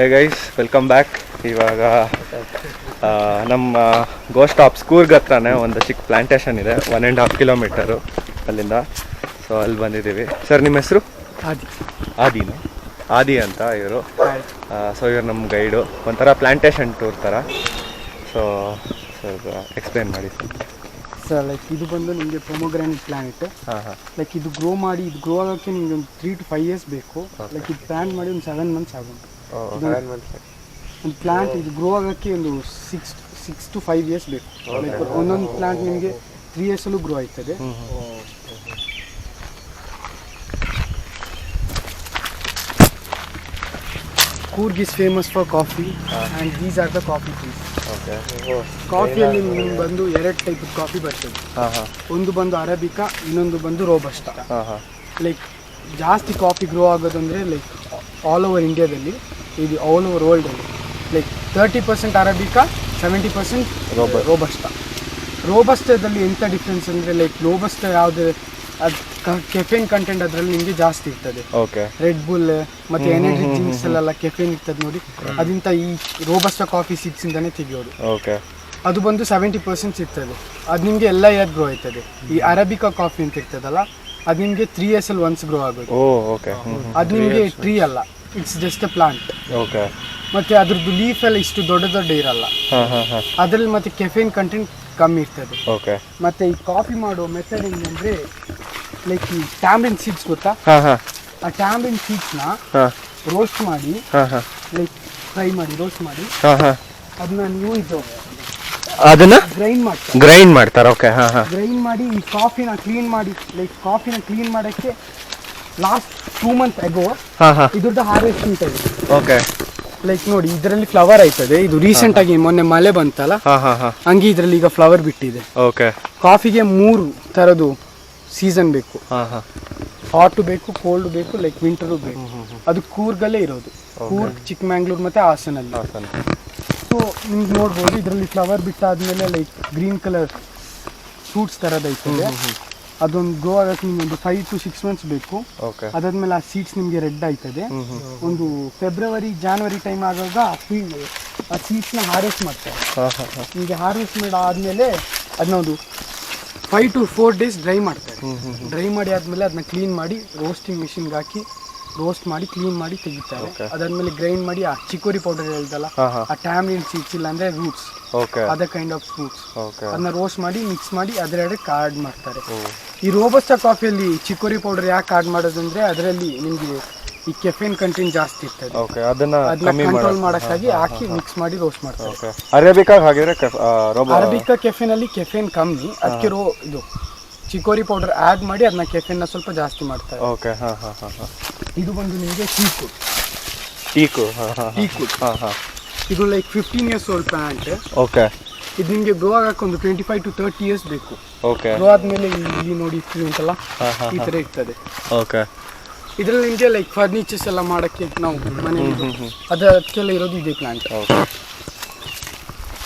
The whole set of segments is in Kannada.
Hey guys, welcome back. ಇವಾಗ ನಮ್ಮ ಗೋ ಸ್ಟಾಪ್ಸ್ ಕೂರ್ಗ್ ಹತ್ರನೇ ಒಂದು ಚಿಕ್ಕ ಪ್ಲಾಂಟೇಶನ್ ಇದೆ, 1.5 ಕಿಲೋಮೀಟರು ಅಲ್ಲಿಂದ. ಸೊ ಅಲ್ಲಿ ಬಂದಿದ್ದೀವಿ. ಸರ್ ನಿಮ್ಮ ಹೆಸರು? ಆದಿನಾ? ಆದಿ ಅಂತ ಇವರು. ಸೊ ಇವ್ರು ನಮ್ಮ ಗೈಡು, ಒಂಥರ ಪ್ಲಾಂಟೇಶನ್ ಟೂರ್ ಥರ. ಸೊ ಸ್ವಲ್ಪ ಎಕ್ಸ್ಪ್ಲೇನ್ ಮಾಡಿ ಸರ್. ಲೈಕ್ ಇದು ಬಂದು ನಿಮಗೆ ಪೊಮೊಗ್ರಾನೇಟ್ ಪ್ಲಾಂಟ್. ಲೈಕ್ ಇದು ಗ್ರೋ ಆಗೋಕ್ಕೆ ನಿಮಗೆ ಒಂದು 3 to 5 years ಬೇಕು. ಲೈಕ್ ಇದು ಪ್ಲಾಂಟ್ ಮಾಡಿ ಒಂದು 7 months ಆಗುತ್ತೆ. ಒಂದು ಪ್ಲಾಂಟ್ ಇದು ಗ್ರೋ ಆಗೋಕ್ಕೆ ಒಂದು 6 to 5 years ಬೇಕು. ಲೈಕ್ ಒಂದೊಂದು ಪ್ಲಾಂಟ್ ನಿಮಗೆ 3 years ಅಲ್ಲೂ ಗ್ರೋ ಆಯ್ತದೆ. Coorg is famous for coffee and these are the coffee trees. ಕಾಫಿಯಲ್ಲಿ ನಿಮ್ಗೆ ಬಂದು 2 ಟೈಪ್ ಕಾಫಿ ಬರ್ತದೆ. ಒಂದು ಬಂದು ಅರೇಬಿಕಾ, ಇನ್ನೊಂದು ಬಂದು ರೋಬಸ್ಟಾ. ಲೈಕ್ ಜಾಸ್ತಿ ಕಾಫಿ ಗ್ರೋ ಆಗೋದಂದರೆ ಲೈಕ್ ಆಲ್ ಓವರ್ ಇಂಡಿಯಾದಲ್ಲಿ, ಇದು ಆಲ್ ಓವರ್ ವರ್ಲ್ಡಲ್ಲಿ ಲೈಕ್ 30% ಅರೇಬಿಕಾ, 70% ರೋಬಸ್ಟಾ. ರೋಬಸ್ಟಾದಲ್ಲಿ ಎಂಥ ಡಿಫ್ರೆನ್ಸ್ ಅಂದರೆ ಲೈಕ್ ರೋಬಸ್ಟಾ ಯಾವುದೇ ಅದು ಕೆಫೇನ್ ಕಂಟೆಂಟ್ ಅದರಲ್ಲಿ ನಿಮಗೆ ಜಾಸ್ತಿ ಇರ್ತದೆ. ರೆಡ್ ಬುಲ್ ಮತ್ತು ಎನರ್ಜಿ ಡ್ರಿಂಕ್ಸ್ ಅಲ್ಲೆಲ್ಲ ಕೆಫೇನ್ ಇರ್ತದೆ ನೋಡಿ, ಅದರಿಂದ ಈ ರೋಬಸ್ಟಾ ಕಾಫಿ ಸೀಡ್ಸಿಂದನೇ ತೆಗೆಯೋದು. ಅದು ಬಂದು 70% ಇರ್ತದೆ. ಅದು ನಿಮಗೆ ಎಲ್ಲ ಇಯರ್ ಗ್ರೋ ಆಯ್ತದೆ. ಈ ಅರೇಬಿಕಾ ಕಾಫಿ ಅಂತ ಇರ್ತದಲ್ಲ, ಅದು ನಿಮಗೆ 3 years ಅಲ್ಲಿ ಒನ್ಸ್ ಗ್ರೋ ಆಗೋದು. ಅದು ನಿಮಗೆ ಟ್ರೀ ಅಲ್ಲ, ಇಟ್ಸ್ ಜಸ್ಟ್ ಎ ಪ್ಲಾಂಟ್. ಮತ್ತು ಅದ್ರದ್ದು ಲೀಫ್ ಎಲ್ಲ ಇಷ್ಟು ದೊಡ್ಡ ಇರಲ್ಲ. ಅದರಲ್ಲಿ ಮತ್ತೆ ಕೆಫೇನ್ ಕಂಟೆಂಟ್ ಕಮ್ಮಿ ಇರ್ತದೆ. ಮತ್ತೆ ಈ ಕಾಫಿ ಮಾಡೋ ಮೆಥಡ್ ಹೆಂಗಂದ್ರೆ ಲೈಕ್ ಈ ಟ್ಯಾಮ್ರಿನ್ ಸೀಡ್ಸ್ ಗೊತ್ತಾ? ಆ ಟ್ಯಾಮ್ರಿನ್ ಸೀಡ್ಸ್ನ ರೋಸ್ಟ್ ಮಾಡಿ, ಲೈಕ್ ಫ್ರೈ ಮಾಡಿ ರೋಸ್ಟ್ ಮಾಡಿ, ಅದನ್ನ ನೀವು ಅದನ್ನ ಗ್ರೈಂಡ್ ಮಾಡ್ತಾರೆ. ಗ್ರೈಂಡ್ ಮಾಡಿ ಈ ಕಾಫಿನ ಕ್ಲೀನ್ ಮಾಡಿ, ಲೈಕ್ ಕಾಫಿನ ಕ್ಲೀನ್ ಮಾಡೋಕ್ಕೆ ಲಾಸ್ಟ್ 2 months ago ಇದ್ರದ್ದು ಹಾರ್ವೆಸ್ಟಿಂಗ್ ಟೈಮ್. ಲೈಕ್ ನೋಡಿ, ಇದರಲ್ಲಿ ಫ್ಲವರ್ ಆಯ್ತದೆ. ಇದು ರೀಸೆಂಟ್ ಆಗಿ ಮೊನ್ನೆ ಮಳೆ ಬಂತಲ್ಲ, ಹಂಗೆ ಇದರಲ್ಲಿ ಈಗ ಫ್ಲವರ್ ಬಿಟ್ಟಿದೆ. ಕಾಫಿಗೆ 3 ಥರದ್ದು ಸೀಸನ್ ಬೇಕು. ಹಾಟ್ ಬೇಕು, ಕೋಲ್ಡ್ ಬೇಕು, ಲೈಕ್ ವಿಂಟರು ಬೇಕು. ಅದು ಕೂರ್ಗಲ್ಲೇ ಇರೋದು. ಕೂರ್ಗ್, ಚಿಕ್ಕಮಂಗ್ಳೂರು ಮತ್ತೆ ಹಾಸನಲ್ಲಿ. ಸೊ ನಿಮ್ಗೆ ನೋಡ್ಬೋದು, ಇದರಲ್ಲಿ ಫ್ಲವರ್ ಬಿಟ್ಟಾದ್ಮೇಲೆ ಲೈಕ್ ಗ್ರೀನ್ ಕಲರ್ ಫ್ರೂಟ್ಸ್ ಥರದೈತದೆ. ಅದೊಂದು ಗ್ರೋ ಆಗೋಕ್ಕೆ ನಿಮ್ಗೆ ಒಂದು 5 to 6 months ಬೇಕು. ಅದಾದ್ಮೇಲೆ ಆ ಸೀಡ್ಸ್ ನಿಮಗೆ ರೆಡ್ ಆಯ್ತದೆ. ಒಂದು ಫೆಬ್ರವರಿ ಜಾನ್ವರಿ ಟೈಮ್ ಆಗುವಾಗ ಆ ಸೀಡ್ಸ್ನ ಹಾರ್ವೆಸ್ಟ್ ಮಾಡ್ತಾರೆ. ನಿಮಗೆ ಹಾರ್ವೆಸ್ಟ್ ಆದಮೇಲೆ ಅದನ್ನ ಒಂದು 5 to 4 days ಡ್ರೈ ಮಾಡ್ತಾರೆ. ಡ್ರೈ ಮಾಡಿ ಆದಮೇಲೆ ಅದನ್ನ ಕ್ಲೀನ್ ಮಾಡಿ ರೋಸ್ಟಿಂಗ್ ಮಿಷಿನ್ಗೆ ಹಾಕಿ ರೋಸ್ಟ್ ಮಾಡಿ ಕ್ಲೀನ್ ಮಾಡಿ ತೆಗಿತಾರೆ. ಅದಾದ್ಮೇಲೆ ಗ್ರೈಂಡ್ ಮಾಡಿ ಆ ಚಿಕೋರಿ ಪೌಡರ್ ಹೇಳ್ದಲ್ಲ, ಆ ಟ್ಯಾಮ್ರಿನ್ ಸೀಡ್ಸ್ ಇಲ್ಲ ಅಂದ್ರೆ roots, other kind of fruits, ಅದನ್ನ ರೋಸ್ಟ್ ಮಾಡಿ ಮಿಕ್ಸ್ ಮಾಡಿ ಅದರೊಳಗೆ ಆಡ್ ಮಾಡ್ತಾರೆ. ಈ ರೋಬಸ್ಟಾ ಕಾಫಿಯಲ್ಲಿ ಚಿಕೋರಿ ಪೌಡರ್ ಯಾಕೆ ಆಡ್ ಮಾಡೋದಂದ್ರೆ ಅದರಲ್ಲಿ ನಿಮ್ಗೆ ಈ ಕೆಫೇನ್ ಕಂಟೆಂಟ್ ಜಾಸ್ತಿ ಇರ್ತದೆ. ಅದನ್ನ ಕಂಟ್ರೋಲ್ ಮಾಡಕ್ಕಾಗಿ ಹಾಕಿ ಮಿಕ್ಸ್ ಮಾಡಿ ರೋಸ್ಟ್ ಮಾಡ್ತಾರೆ. ಅರೇಬಿಕಾ ಕೆಫೇನ್ ಅಲ್ಲಿ ಕೆಫೇನ್ ಕಮ್ಮಿ, ಅದಕ್ಕೆ ಇದು ಚಿಕೋರಿ ಪೌಡರ್ ಆಡ್ ಮಾಡಿ ಅದನ್ನ ಕೆಫೇನ್ ಸ್ವಲ್ಪ ಜಾಸ್ತಿ ಮಾಡ್ತಾರೆ. ಇದು ಬಂದು ನಿಮಗೆ ಟೀಕು. ಇದು ಲೈಕ್ 15 years old ಪ್ಲಾಂಟ್. ಇದು ನಿಮಗೆ ಗ್ರೋ ಆಗಕ್ಕೆ ಒಂದು 25 to 30 years ಬೇಕು. ಗ್ರೋ ಆದ್ಮೇಲೆ ಇಲ್ಲಿ ನೋಡಿ ಉಂಟಲ್ಲ, ಈ ತರ ಇರ್ತದೆ. ಇದ್ರಲ್ಲಿ ನಿಮಗೆ ಲೈಕ್ ಫರ್ನಿಚರ್ಸ್ ಎಲ್ಲ ಮಾಡಕ್ಕೆ ನಾವು ಮನೆ ಅದಕ್ಕೆಲ್ಲ ಇರೋದು ಇದೇ ಪ್ಲಾಂಟ್.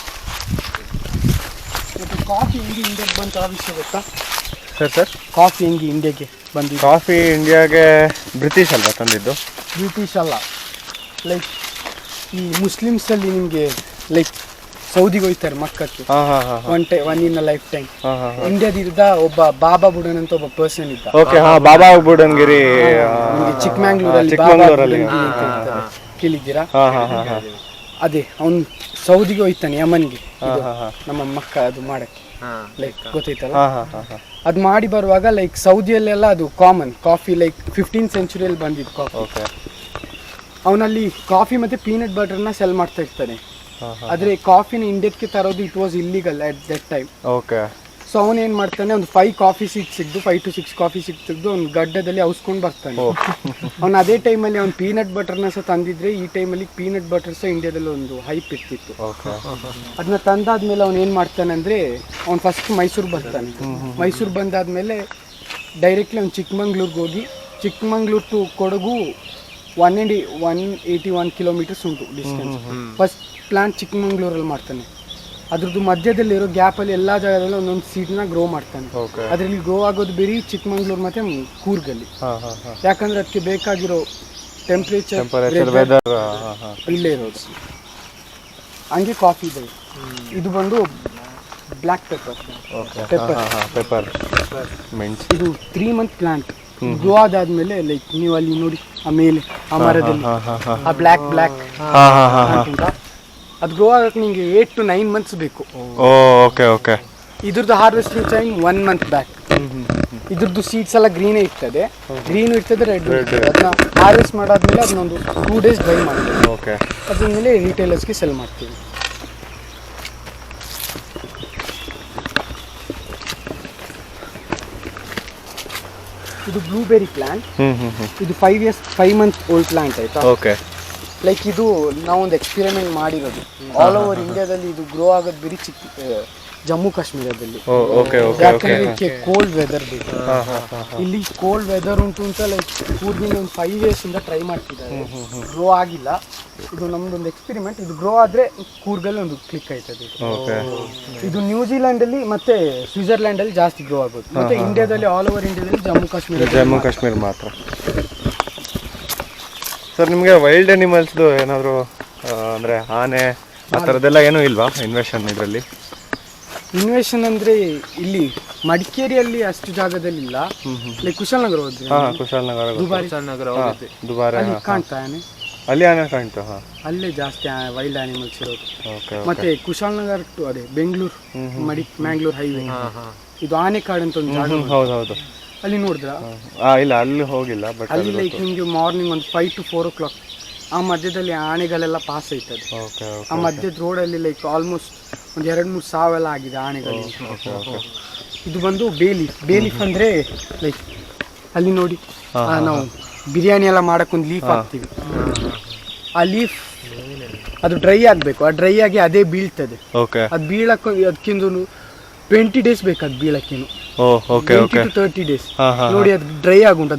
ಮತ್ತೆ ಕಾಫಿ ಹೆಂಗೆ ಇಂಡಿಯಾಗೆ ಬಂತ ಆ ವಿಷಯ ಗೊತ್ತಾ ಸರ್? ಕಾಫಿ ಹೆಂಗೆ ಇಂಡಿಯಾಗೆ ಬಂದಿದ್ದು? ಕಾಫಿ ಇಂಡಿಯಾಗೆ ಬ್ರಿಟಿಷ್ ಅಲ್ವಾ ತಂದಿದ್ದು? ಬ್ರಿಟಿಷ್ ಅಲ್ಲ, ಲೈಕ್ ಈ ಮುಸ್ಲಿಮ್ಸ್ ಅಲ್ಲಿ ನಿಮಗೆ ಲೈಕ್ ಸೌದಿಗೆ ಹೋಗ್ತಾರೆ ಮಕ್ಕಕ್ಕೆ one in a lifetime. ಇಂಡಿಯಾದಿಂದ ಒಬ್ಬ ಬಾಬಾ ಬುಡನ್ ಅಂತ ಒಬ್ಬ ಪರ್ಸನ್ ಇದ್ದ. ಬಾಬಾ ಬುಡನ್ಗಿರಿ ಚಿಕ್ಕಮಂಗ್ಳೂರಲ್ಲಿ ಕೇಳಿದ್ದೀರಾ? ಅದೇ ಅವ್ನು ಸೌದಿಗೆ ಹೋಯ್ತಾನೆ, ಯಮನ್ಗೆ, ನಮ್ಮ ಮಕ್ಕ ಅದು ಮಾಡಕ್ಕೆ. ಲೈಕ್ ಗೊತ್ತೈತಲ್ಲ, ಅದು ಮಾಡಿ ಬರುವಾಗ ಲೈಕ್ ಸೌದಿಯಲ್ಲೆಲ್ಲ ಅದು common coffee, like 15th century ಬಂದಿದ್ದು ಕಾಫಿ. ಅವನಲ್ಲಿ ಕಾಫಿ ಮತ್ತೆ ಪೀನಟ್ ಬಟರ್ನ ಸೆಲ್ ಮಾಡ್ತಾ ಇರ್ತಾನೆ. ಆದ್ರೆ ಕಾಫಿನ ಇಂಡಿಯಾಕ್ಕೆ ತರೋದು it was illegal at that time. So ಅವನೇನ್ ಮಾಡ್ತಾನೆ, ಒಂದು 5 ಕಾಫಿ ಸೀಡ್ಸ್ ಸಿಗ್ದು 5 to 6 ಕಾಫಿ ಸೀಡ್ಸ್ ಸಿಗ್ದು ಅವ್ನು ಗಡ್ಡದಲ್ಲಿ ಔಸ್ಕೊಂಡು ಬರ್ತಾನೆ. ಅವ್ನು ಅದೇ ಟೈಮಲ್ಲಿ ಅವ್ನು ಪೀನಟ್ ಬಟರ್ನ ಸಹ ತಂದಿದ್ರೆ, ಈ ಟೈಮಲ್ಲಿ ಪೀನಟ್ ಬಟರ್ ಸಹ ಇಂಡಿಯಾದಲ್ಲಿ ಒಂದು ಹೈಪ್ ಇರ್ತಿತ್ತು. ಅದನ್ನ ತಂದಾದ್ಮೇಲೆ ಅವ್ನು ಏನು ಮಾಡ್ತಾನೆ ಅಂದರೆ, ಅವ್ನು ಫಸ್ಟ್ ಮೈಸೂರು ಬರ್ತಾನೆ. ಮೈಸೂರು ಬಂದಾದ್ಮೇಲೆ ಡೈರೆಕ್ಟ್ಲಿ ಅವ್ನು ಚಿಕ್ಕಮಂಗ್ಳೂರ್ಗೆ ಹೋಗಿ, ಚಿಕ್ಕಮಂಗ್ಳೂರು ಟು ಕೊಡಗು 181 kilometers ಉಂಟು ಡಿಸ್ಟೆನ್ಸ್. ಫಸ್ಟ್ ಪ್ಲಾಂಟ್ ಚಿಕ್ಕಮಂಗ್ಳೂರಲ್ಲಿ ಮಾಡ್ತಾನೆ. ಅದ್ರದ್ದು ಮಧ್ಯದಲ್ಲಿರೋ ಗ್ಯಾಪಲ್ಲಿ ಎಲ್ಲ ಜಾಗದಲ್ಲೂ ಒಂದೊಂದು ಸೀಡ್ನ ಗ್ರೋ ಮಾಡ್ತಾನೆ. ಅದರಲ್ಲಿ ಗ್ರೋ ಆಗೋದು ಬೇರೆ ಚಿಕ್ಕಮಂಗ್ಳೂರು ಮತ್ತು ಕೂರ್ಗಲ್ಲಿ. ಯಾಕಂದರೆ ಅದಕ್ಕೆ ಬೇಕಾಗಿರೋ ಟೆಂಪರೇಚರ್ ವೆದರ್ ಇಲ್ಲೇ ಇರೋದು. ಹಂಗೆ ಕಾಫಿ ಇದೆ. ಇದು ಬಂದು ಬ್ಲ್ಯಾಕ್ ಪೆಪ್ಪರ್. ಪೆಪ್ಪರ್ ಮೆಣಸು. ಇದು 3 ಮಂತ್ ಪ್ಲಾಂಟ್. ಗ್ರೋ ಆದಾದ್ಮೇಲೆ ಲೈಕ್ ನೀವು ಅಲ್ಲಿ ನೋಡಿ ಆ ಮೇಲೆ ಆ ಮರದಲ್ಲಿ ಆ ಬ್ಲ್ಯಾಕ್ ಅದು ಗ್ರೋ ಆಗಕ್ಕೆ ನಿಮಗೆ 8 to 9 months ಬೇಕು. ಓಕೆ. ಇದ್ರದ್ದು ಹಾರ್ವೆಸ್ಟಿಂಗ್ ಟೈಮ್ 1 month ಬ್ಯಾಕ್. ಇದ್ರದ್ದು ಸೀಡ್ಸ್ ಎಲ್ಲ ಗ್ರೀನೇ ಇರ್ತದೆ, ಗ್ರೀನು ಇರ್ತದೆ, ರೆಡ್ ಇರ್ತದೆ. ಅದನ್ನ ಹಾರ್ವೆಸ್ಟ್ ಮಾಡಾದ್ಮೇಲೆ ಅದನ್ನೊಂದು 2 days ಡ್ರೈ ಮಾಡ್ತೀವಿ. ಓಕೆ. ಅದಾದ್ಮೇಲೆ ರಿಟೇಲರ್ಸ್ಗೆ ಸೆಲ್ ಮಾಡ್ತೀವಿ. ಇದು ಬ್ಲೂಬೆರಿ ಪ್ಲಾಂಟ್. ಇದು 5 month ಓಲ್ಡ್ ಪ್ಲಾಂಟ್ ಆಯ್ತಾ. ಓಕೆ. ಲೈಕ್ ಇದು ನಾವೊಂದು ಎಕ್ಸ್ಪೆರಿಮೆಂಟ್ ಮಾಡಿರೋದು. ಆಲ್ ಓವರ್ ಇಂಡಿಯಾದಲ್ಲಿ ಇದು ಗ್ರೋ ಆಗೋದು ಬರೀ ಜಮ್ಮು ಕಾಶ್ಮೀರದಲ್ಲಿ. ಯಾಕಂದ್ರೆ ಇದಕ್ಕೆ ಕೋಲ್ಡ್ ವೆದರ್ ಬೇಕು. ಇಲ್ಲಿ ಕೋಲ್ಡ್ ವೆದರ್ ಉಂಟು ಅಂತ ಲೈಕ್ ಊರಿಗಿಂದ ಒಂದು 5 years ಇಂದ ಟ್ರೈ ಮಾಡ್ತಿದ್ದಾರೆ, ಗ್ರೋ ಆಗಿಲ್ಲ. ಇದು ನಮ್ದೊಂದು ಎಕ್ಸ್ಪೆರಿಮೆಂಟ್. ಇದು ಗ್ರೋ ಆದ್ರೆ ಕೂರ್ಗಲ್ಲಿ ಒಂದು ಕ್ಲಿಕ್ ಆಯ್ತದೆ. ಇದು ನ್ಯೂಜಿಲೆಂಡ್ ಅಲ್ಲಿ ಮತ್ತೆ ಸ್ವಿಟ್ಜರ್ಲ್ಯಾಂಡ್ ಅಲ್ಲಿ ಜಾಸ್ತಿ ಗ್ರೋ ಆಗೋದು. ಮತ್ತೆ ಇಂಡಿಯಾದಲ್ಲಿ ಆಲ್ ಓವರ್ ಇಂಡಿಯಾದಲ್ಲಿ ಜಮ್ಮು ಕಾಶ್ಮೀರ ಮಾತ್ರ. ಸರ್ ನಿಮಗೆ ವೈಲ್ಡ್ ಅನಿಮಲ್ಸ್ದು ಏನಾದರೂ ಅಂದರೆ ಆನೆ ಆ ಥರದ್ದೆಲ್ಲ ಏನೂ ಇಲ್ವಾ ಇನ್ವೆಷನ್ ಇದರಲ್ಲಿ? ಇನ್ವೆಷನ್ ಅಂದರೆ ಇಲ್ಲಿ ಮಡಿಕೇರಿಯಲ್ಲಿ ಅಷ್ಟು ಜಾಗದಲ್ಲಿ ಇಲ್ಲ. ಲೈಕ್ ಕುಶಾಲನಗರ ಹೋದ್ರೆ ದುಬಾರಿ ಅಲ್ಲಿ ಕಾಣ್ತಾ ಆನೆ. ಅಲ್ಲಿ ಆನೆ ಕಾಣ್ತು. ಅಲ್ಲೇ ಜಾಸ್ತಿ ವೈಲ್ಡ್ ಆನಿಮಲ್ಸ್ ಇರೋದು. ಮತ್ತೆ ಕುಶಾಲನಗರ ಟು ಅದೇ ಬೆಂಗಳೂರು ಮ್ಯಾಂಗ್ಳೂರ್ ಹೈವೇ, ಇದು ಆನೆಕಾಡು ಅಂತ ಒಂದು ಜಾಗ. ಹೌದು. ಅಲ್ಲಿ ನೋಡಿದ್ರ? ಇಲ್ಲ, ಅಲ್ಲಿ ಹೋಗಿಲ್ಲ. ಬಟ್ ಅಲ್ಲಿ ಲೈಕ್ ನಿಮಗೆ ಮಾರ್ನಿಂಗ್ ಒಂದು 5 to 4 o'clock ಆ ಮಧ್ಯದಲ್ಲಿ ಆನೆಗಳೆಲ್ಲ ಪಾಸ್ ಆಯ್ತದೆ. ಆ ಮಧ್ಯದ ರೋಡಲ್ಲಿ ಲೈಕ್ ಆಲ್ಮೋಸ್ಟ್ ಒಂದು 2-3 ಸಾವೆಲ್ಲ ಆಗಿದೆ ಆನೆಗಳು. ಇದು ಬಂದು ಬೇಲೀಫ್ ಅಂದ್ರೆ ಲೈಕ್ ಅಲ್ಲಿ ನೋಡಿ ನಾವು ಬಿರಿಯಾನಿ ಎಲ್ಲ ಮಾಡಕ್ ಒಂದು ಲೀಫ್ ಹಾಕ್ತೀವಿ. ಆ ಲೀಫ್ ಅದು ಡ್ರೈ ಆಗ್ಬೇಕು. ಆ ಡ್ರೈ ಆಗಿ ಅದೇ ಬೀಳ್ತದೆ. ಅದು ಬೀಳಕ್ಕೆ ಅದಕ್ಕಿಂತ 20 days ಬೇಕು ಅದು ಬೀಳಕ್ಕೇನು. 20 to 30 days ನೋಡಿ ಅದು ಡ್ರೈ ಆಗುಂಟು.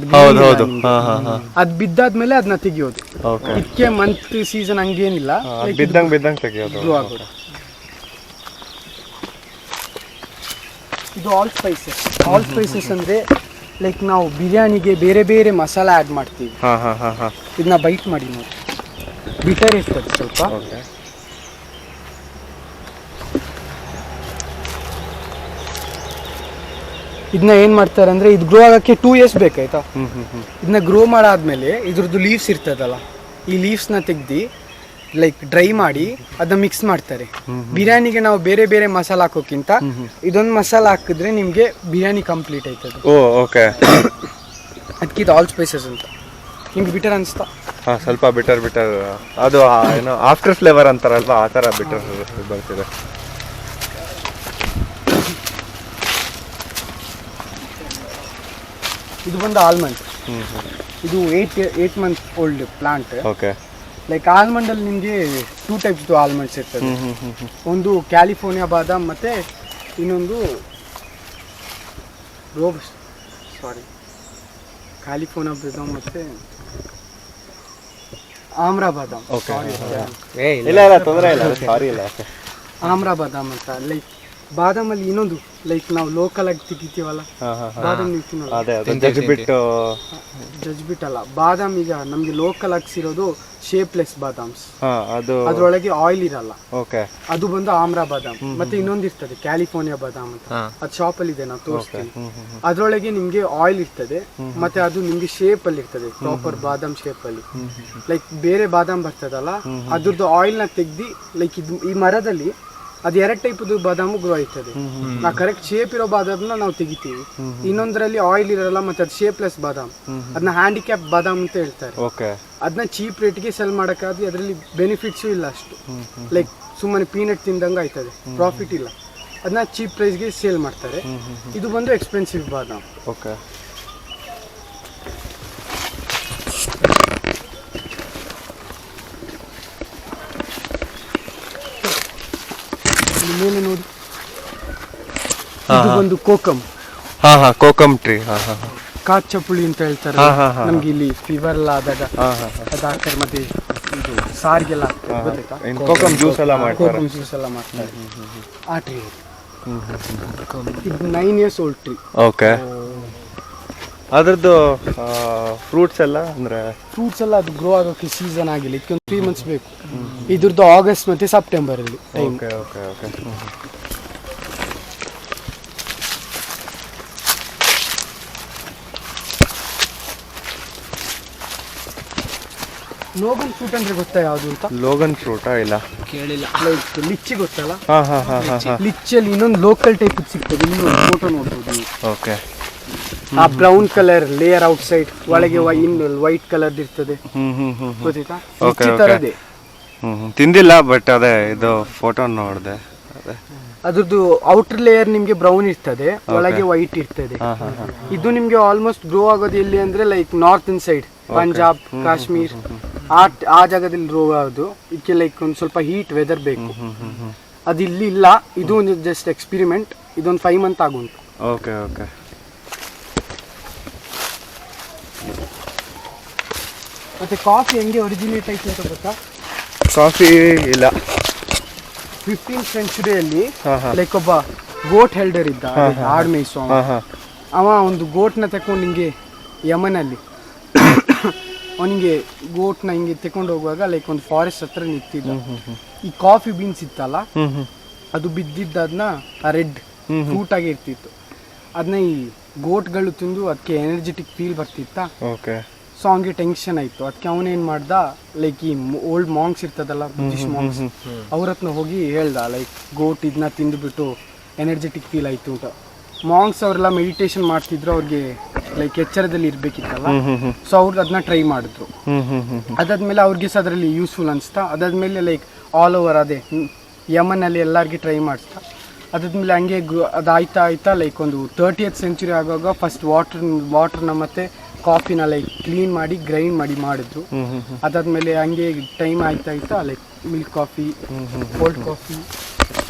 ಅದು ಬಿದ್ದಾದ್ಮೇಲೆ ಅದನ್ನ ತೆಗಿಯೋದು. ಇದಕ್ಕೆ ಮಂತ್ ಸೀಸನ್ ಹಂಗೇನಿಲ್ಲ, ಬಿದ್ದಂಗ್ ತೆಗಿಯೋದು. ಇದು ಆಲ್ ಸ್ಪೈಸಸ್ ಅಂದ್ರೆ ಲೈಕ್ ನಾವು ಬಿರಿಯಾನಿಗೆ ಬೇರೆ ಬೇರೆ ಮಸಾಲ ಆಡ್ ಮಾಡ್ತೀವಿ. ಇದನ್ನ ಬೈಟ್ ಮಾಡಿ ನೋಡಿ, ಬಿಟರ್ ಇರ್ತದೆ ಸ್ವಲ್ಪ. ಇದನ್ನ ಏನ್ ಮಾಡ್ತಾರೆ ಅಂದ್ರೆ ಇದು ಗ್ರೋ ಆಗಕ್ಕೆ 2 years ಬೇಕಾಯ್ತಾ. ಇದನ್ನ ಗ್ರೋ ಮಾಡಾದ್ಮೇಲೆ ಇದ್ರದ್ದು ಲೀವ್ಸ್ ಇರ್ತದಲ್ಲ, ಈ ಲೀವ್ಸ್ನ ತೆಗ್ದು ಲೈಕ್ ಡ್ರೈ ಮಾಡಿ ಅದನ್ನ ಮಿಕ್ಸ್ ಮಾಡ್ತಾರೆ. ಬಿರಿಯಾನಿಗೆ ನಾವು ಬೇರೆ ಬೇರೆ ಮಸಾಲ ಹಾಕೋಕ್ಕಿಂತ ಇದೊಂದು ಮಸಾಲ ಹಾಕಿದ್ರೆ ನಿಮ್ಗೆ ಬಿರಿಯಾನಿ ಕಂಪ್ಲೀಟ್ ಆಯ್ತದೆ. ಅದಕ್ಕೆ ಇದು ಆಲ್ ಸ್ಪೈಸಸ್ ಅಂತ. ನಿಮ್ಗೆ ಬಿಟರ್ ಅನಿಸ್ತಾ? ಸ್ವಲ್ಪ ಬಿಟರ್ ಅದು ಏನೋ ಆಫ್ಟರ್ ಫ್ಲೇವರ್ ಅಂತಾರಲ್ವಾ, ಆ ಥರ ಬಿಟರ್ ಬರ್ತಿದೆ. ಇದು ಬಂದು ಆಲ್ಮಂಡ್. ಇದು 8 month old plant. Like almond ಅಲ್ಲಿ ನಿಮಗೆ 2 types ಆಲ್ಮಂಡ್ಸ್ ಇರ್ತದೆ. ಒಂದು ಕ್ಯಾಲಿಫೋರ್ನಿಯಾ ಬಾದಾಮ್ ಮತ್ತೆ ಇನ್ನೊಂದು ಕ್ಯಾಲಿಫೋರ್ನಿಯಾ ಬಾದಾಮ್ ಮತ್ತೆ ಆಮ್ರಾ ಬಾದಾಮ್. ಆಮ್ರಾ ಬಾದಾಮ್ ಅಂತ. ಲೈಕ್ ಬಾದಾಮಲ್ಲಿ ಇನ್ನೊಂದು ಲೈಕ್ ನಾವು ಲೋಕಲ್ ಆಗಿ ತೆಗಿತೀವಲ್ಲ ಬಾದಾಮ್, ಜಜ್ಬಿಟ್ ಅಲ್ಲ ಬಾದಾಮ್. ಈಗ ನಮ್ಗೆ ಲೋಕಲ್ ಆಗಿ ಸಿರೋದು ಶೇಪ್ಲೆಸ್ ಬಾದಾಮ್ಸ್, ಅದ್ರೊಳಗೆ ಆಯಿಲ್ ಇರಲ್ಲ. ಅದು ಬಂದು ಆಮ್ರಾ ಬಾದಾಮ್. ಮತ್ತೆ ಇನ್ನೊಂದು ಇರ್ತದೆ ಕ್ಯಾಲಿಫೋರ್ನಿಯಾ ಬಾದಾಮ್ ಅಂತ, ಅದು ಶಾಪ್ ಅಲ್ಲಿ ಇದೆ, ನಾವು ತೋರಿಸ್ತೀವಿ. ಅದ್ರೊಳಗೆ ನಿಮ್ಗೆ ಆಯಿಲ್ ಇರ್ತದೆ, ಮತ್ತೆ ಅದು ನಿಮ್ಗೆ ಶೇಪ್ ಅಲ್ಲಿ ಇರ್ತದೆ, ಪ್ರಾಪರ್ ಬಾದಾಮ್ ಶೇಪ್ ಅಲ್ಲಿ. ಲೈಕ್ ಬೇರೆ ಬಾದಾಮ್ ಬರ್ತದಲ್ಲ, ಅದ್ರದ್ದು ಆಯಿಲ್ ನ ತೆಗ್ದಿ ಲೈಕ್ ಈ ಮರದಲ್ಲಿ ಅದು 2 type ಬಾದಾಮು ಗ್ರೋ ಆಯ್ತದೆ. ನಾವು ಕರೆಕ್ಟ್ ಶೇಪ್ ಇರೋ ಬಾದಾಮ್ನ ನಾವು ತೆಗಿತೀವಿ. ಇನ್ನೊಂದರಲ್ಲಿ ಆಯಿಲ್ ಇರಲ್ಲ, ಮತ್ತೆ ಅದು ಶೇಪ್ಲೆಸ್ ಬಾದಾಮ್, ಅದನ್ನ ಹ್ಯಾಂಡಿಕ್ಯಾಪ್ ಬಾದಾಮ್ ಅಂತ ಹೇಳ್ತಾರೆ. ಅದನ್ನ ಚೀಪ್ ರೇಟ್ಗೆ ಸೆಲ್ ಮಾಡೋಕ್ಕಾದ್ರೆ ಅದರಲ್ಲಿ ಬೆನಿಫಿಟ್ಸು ಇಲ್ಲ ಅಷ್ಟು. ಲೈಕ್ ಸುಮ್ಮನೆ ಪೀನಟ್ ತಿಂದಂಗೆ ಆಯ್ತದೆ, ಪ್ರಾಫಿಟ್ ಇಲ್ಲ. ಅದನ್ನ ಚೀಪ್ ಪ್ರೈಸ್ಗೆ ಸೇಲ್ ಮಾಡ್ತಾರೆ. ಇದು ಬಂದು ಎಕ್ಸ್ಪೆನ್ಸಿವ್ ಬಾದಾಮ್. ಮೇಲೆ ನೋಡಿ, ಇದು ಒಂದು ಕೋಕಮ್ ಟ್ರೀ. ಕಾಚ್ ಚಪ್ಪುಳಿ ಅಂತ ಹೇಳ್ತಾರೆ. ನಮ್ಗೆ ಇಲ್ಲಿ ಫೀವರ್ ಎಲ್ಲ ಆದಾಗ ಅದಾಗ್ತಾರೆ. ಮತ್ತೆ ಇದು ಸಾರಿಗೆಲ್ಲ ಗೊತ್ತಾಯ್ತಾ, ಕೋಕಮ್ ಜ್ಯೂಸ್ ಎಲ್ಲ ಮಾಡ್ತಾರೆ. ಆ ಟ್ರೀ ಇದು 9 years ಓಲ್ಡ್ ಟ್ರೀ. ಅದ್ರದ್ದು ಫ್ರೂಟ್ಸ್ ಎಲ್ಲ ಅಂದರೆ ಫ್ರೂಟ್ಸ್ ಎಲ್ಲ ಅದು ಗ್ರೋ ಆಗೋಕ್ಕೆ ಸೀಸನ್ ಆಗಿಲ್ಲ, ಇದಕ್ಕೊಂದು 3 months ಬೇಕು. ಇದ್ರದ್ದು ಆಗಸ್ಟ್ ಮತ್ತು ಸೆಪ್ಟೆಂಬರಲ್ಲಿ time. Okay okay okay. Longan fruit ಅಂದ್ರೆ ಗೊತ್ತಾ ಯಾವುದು ಅಂತ? ಲೋಗನ್ ಫ್ರೂಟಾ? ಇಲ್ಲ ಕೇಳಿಲ್ಲ. ಲೈಕ್ ಲಿಚ್ಚಿ ಗೊತ್ತಲ್ಲ? ಹಾಂ ಹಾಂ ಹಾಂ ಹಾಂ. ಲಿಚ್ಚಿಯಲ್ಲಿ ಇನ್ನೊಂದು ಲೋಕಲ್ ಟೈಪ್ ಸಿಗ್ತದೆ, ಇನ್ನೊಂದು ಫೋಟೋ ನೋಡ್ಬೋದು ನೀವು. ಓಕೆ. ಆ brown colour layer out side, ಒಳಗೆ ಇನ್ನು ವೈಟ್ ಕಲರ್ ಇರ್ತದೆ, ಗೊತ್ತಾಯ್ತಾ? ಲಿಚ್ಚಿ ತರದೇ. ತಿಂದಿಲ್ಲ, ಬಟ್ ಅದೇ ಇದು ಫೋಟೋ ನೋಡಿದೆ. ಅದೇ ಅದ್ರದ್ದು ಔಟರ್ ಲೇಯರ್ ನಿಮ್ಗೆ ಬ್ರೌನ್ ಇರ್ತದೆ, ಒಳಗೆ ವೈಟ್ ಇರ್ತದೆ. ಇದು ನಿಮ್ಗೆ ಆಲ್ಮೋಸ್ಟ್ ಗ್ರೋ ಆಗೋದು ಎಲ್ಲಿ ಅಂದ್ರೆ like north side, Punjab, Kashmir ಆ ಜಾಗದಲ್ಲಿ ಗ್ರೋ ಆಗೋದು. ಇದಕ್ಕೆ ಲೈಕ್ ಒಂದು ಸ್ವಲ್ಪ ಹೀಟ್ ವೆದರ್ ಬೇಕು. ಅದು ಇಲ್ಲಿ ಇಲ್ಲ, ಇದು ಒಂದು ಜಸ್ಟ್ ಎಕ್ಸ್ಪೆರಿಮೆಂಟ್. ಇದೊಂದು 5 months ಆಗುಂಟು. Okay okay. ಮತ್ತೆ ಕಾಫಿ ಹೆಂಗೆ ಒರಿಜಿನೇಟ್ ಆಯ್ತು ಅಂತ ಗೊತ್ತಾ? ಕಾಫಿ ಇಲ್ಲ. 15th centuryಯಲ್ಲಿ ಲೈಕ್ ಒಬ್ಬ ಗೋಟ್ ಹೆಲ್ಡರ್ ಇದ್ದ, ಆಡ್ ಮೇಯ್ಸೋ. ಅವ ಒಂದು ಗೋಟ್ನ ತಕೊಂಡು ಹಿಂಗೆ ಯಮನಲ್ಲಿ ಅವನಿಗೆ ಗೋಟ್ನ ಹಿಂಗೆ ತಕೊಂಡು ಹೋಗುವಾಗ ಲೈಕ್ ಒಂದು ಫಾರೆಸ್ಟ್ ಹತ್ರ ನಿಂತಿದ್ದ. ಈ ಕಾಫಿ ಬೀನ್ಸ್ ಇತ್ತಲ್ಲ, ಅದು ಬಿದ್ದಿದ್ದನ್ನ ರೆಡ್ ಫ್ರೂಟ್ ಆಗಿ ಇರ್ತಿತ್ತು. ಅದನ್ನ ಈ ಗೋಟ್ಗಳು ತಿಂದು ಅದಕ್ಕೆ ಎನರ್ಜೆಟಿಕ್ ಫೀಲ್ ಬರ್ತಿತ್ತಾ. ಸೊ ಹಂಗೆ ಟೆನ್ಷನ್ ಆಯ್ತು. ಅದಕ್ಕೆ ಅವನೇನ್ ಮಾಡ್ದ, ಲೈಕ್ ಈ ಓಲ್ಡ್ ಮಾಂಗ್ಸ್ ಇರ್ತದಲ್ಲ, ಬುದ್ಧಿಸ್ಟ್ ಮಾಂಗ್ಸ್, ಅವ್ರ ಹತ್ರ ಹೋಗಿ ಹೇಳ್ದ ಲೈಕ್ ಗೋಟ್ ಇದನ್ನ ತಿಂದುಬಿಟ್ಟು ಎನರ್ಜೆಟಿಕ್ ಫೀಲ್ ಆಯ್ತು ಅಂತ. ಮಾಂಗ್ಸ್ ಅವರೆಲ್ಲ ಮೆಡಿಟೇಷನ್ ಮಾಡ್ತಿದ್ರು, ಅವ್ರಿಗೆ ಲೈಕ್ ಎಚ್ಚರದಲ್ಲಿ ಇರ್ಬೇಕಿತ್ತಲ್ಲ. ಸೊ ಅವ್ರು ಅದನ್ನ ಟ್ರೈ ಮಾಡಿದ್ರು. ಅದಾದ್ಮೇಲೆ ಅವ್ರಿಗೆ ಸಹ ಅದರಲ್ಲಿ ಯೂಸ್ಫುಲ್ ಅನಿಸ್ತಾ. ಅದಾದ್ಮೇಲೆ ಲೈಕ್ ಆಲ್ ಓವರ್ ಅದೇ ಯಮನಲ್ಲಿ ಎಲ್ಲರಿಗೆ ಟ್ರೈ ಮಾಡಿಸ್ತಾ. ಅದಾದ್ಮೇಲೆ ಹಂಗೆ ಅದಾಯ್ತಾ ಆಯ್ತಾ ಲೈಕ್ ಒಂದು 30th century ಆಗುವಾಗ ಫಸ್ಟ್ ವಾಟರ್ನ ಮತ್ತೆ ಕಾಫಿನ ಲೈಕ್ ಕ್ಲೀನ್ ಮಾಡಿ ಗ್ರೈಂಡ್ ಮಾಡಿ ಮಾಡಿದ್ರು. ಅದಾದ್ಮೇಲೆ ಹಂಗೆ ಟೈಮ್ ಆಯ್ತಾ like milk coffee, cold coffee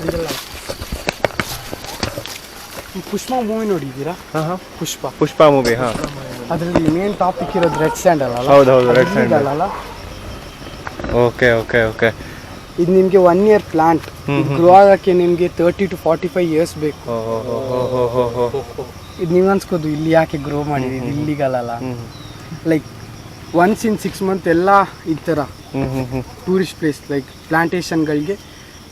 ಇದೆಲ್ಲ. ಪುಷ್ಪ ಮೂವಿ ನೋಡಿದ್ದೀರಾ? ಪುಷ್ಪ ಮೂವಿ. ಅದರಲ್ಲಿ ಮೇನ್ ಟಾಪಿಕ್ ಇರೋದು ರೆಡ್ ಸ್ಯಾಂಡಲ್ ಅಲ್ಲ? ಹೌದು, ರೆಡ್ ಸ್ಯಾಂಡಲ್ ಅಲ್ಲ. Okay okay okay. ಇದು ನಿಮಗೆ 1 year ಪ್ಲಾಂಟ್. ಗ್ರೋ ಆಗಕ್ಕೆ ನಿಮಗೆ 30 to 45 years ಬೇಕು. ಇದು ನೀವು ಅನ್ಸ್ಕೋದು ಇಲ್ಲಿ ಯಾಕೆ ಗ್ರೋ ಮಾಡಿದ್ದೀವಿ, ಇಲ್ಲಿಗಲ್ಲ. ಲೈಕ್ ಒನ್ಸ್ ಇನ್ 6 months ಎಲ್ಲ ಈ ಥರ ಟೂರಿಸ್ಟ್ ಪ್ಲೇಸ್ ಲೈಕ್ ಪ್ಲಾಂಟೇಶನ್ಗಳಿಗೆ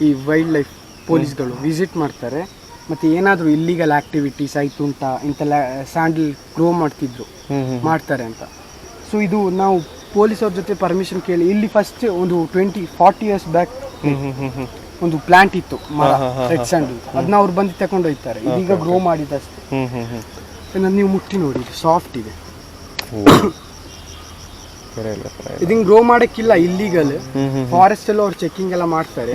ಈ ವೈಲ್ಡ್ ಲೈಫ್ ಪೊಲೀಸ್ಗಳು ವಿಸಿಟ್ ಮಾಡ್ತಾರೆ. ಮತ್ತು ಏನಾದರೂ ಇಲ್ಲಿಗಲ್ ಆ್ಯಕ್ಟಿವಿಟೀಸ್ ಆಯಿತು ಅಂತ ಇಂಥೆಲ್ಲ ಸ್ಯಾಂಡಲ್ ಗ್ರೋ ಮಾಡ್ತಾರೆ ಅಂತ. ಸೊ ಇದು ನಾವು ಪೊಲೀಸವ್ರ ಜೊತೆ ಪರ್ಮಿಷನ್ ಕೇಳಿ ಇಲ್ಲಿ ಫಸ್ಟ್ ಒಂದು 20-40 years ಬ್ಯಾಕ್ ಒಂದು ಪ್ಲಾಂಟ್ ಇತ್ತು, ಮರ, ರೆಡ್ ಸ್ಯಾಂಡಲ್. ಅದನ್ನ ಅವ್ರು ಬಂದು ತಗೊಂಡು ಹೋಗ್ತಾರೆ. ಇದೀಗ ಗ್ರೋ ಮಾಡಿದಷ್ಟೇ. ನೀವು ಮುಟ್ಟಿ ನೋಡಿ, ಸಾಫ್ಟ್ ಇದೆ. ಇದನ್ನ ಗ್ರೋ ಮಾಡಕ್ಕಿಲ್ಲ, ಇಲ್ಲಿಗಲ್. ಫಾರೆಸ್ಟ್ ಎಲ್ಲ ಅವ್ರು ಚೆಕಿಂಗ್ ಎಲ್ಲ ಮಾಡ್ತಾರೆ.